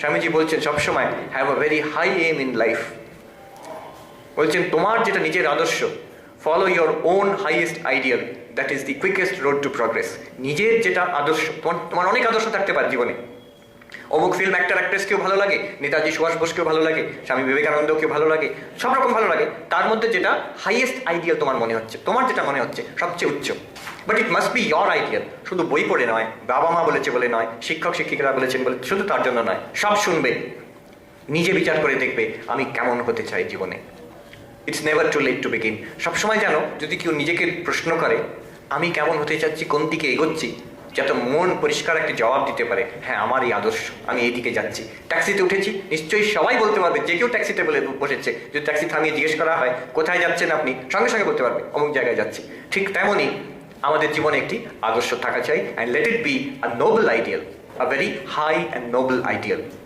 স্বামীজি বলছেন সবসময় have a very high aim in life. বলছেন তোমার যেটা নিজের আদর্শ, follow your own highest ideal, that is the quickest road to progress. নিজের যেটা আদর্শ, তোমার অনেক আদর্শ থাকতে পারে জীবনে। অমুক ফিল্ম অ্যাক্টর অ্যাক্ট্রেসকেও ভালো লাগে, নেতাজি সুভাষ বোসকেও ভালো লাগে, স্বামী বিবেকানন্দকেও ভালো লাগে, সব রকম ভালো লাগে। তার মধ্যে যেটা হাইয়েস্ট আইডিয়াল তোমার মনে হচ্ছে, তোমার যেটা মনে হচ্ছে সবচেয়ে উচ্চ, but it must be your ideal. শুধু বই পড়ে নয়, বাবা মা বলেছে বলে নয়, শিক্ষক শিক্ষিকারা বলেছেন বলে শুধু তার জন্য নয়, সব শুনবে, নিজে বিচার করে দেখবে আমি কেমন হতে চাই জীবনে। It's never too late to begin. সবসময় জানো, যদি কেউ নিজেকে প্রশ্ন করে আমি কেমন হতে চাচ্ছি, কোন দিকে এগোচ্ছি, যাতে মন পরিষ্কার একটা জবাব দিতে পারে, হ্যাঁ আমার এই আদর্শ, আমি এই দিকে যাচ্ছি। ট্যাক্সিতে উঠেছি, নিশ্চয়ই সবাই বলতে পারবে, যে কেউ ট্যাক্সিতে বসেছে, যদি ট্যাক্সি থামিয়ে জিজ্ঞেস করা হয় কোথায় যাচ্ছেন আপনি, সঙ্গে সঙ্গে বলতে পারবে অমুক জায়গায় যাচ্ছি। ঠিক তেমনই আমাদের জীবনে একটি আদর্শ থাকা চাই, and let it be a noble ideal, a very high and noble ideal.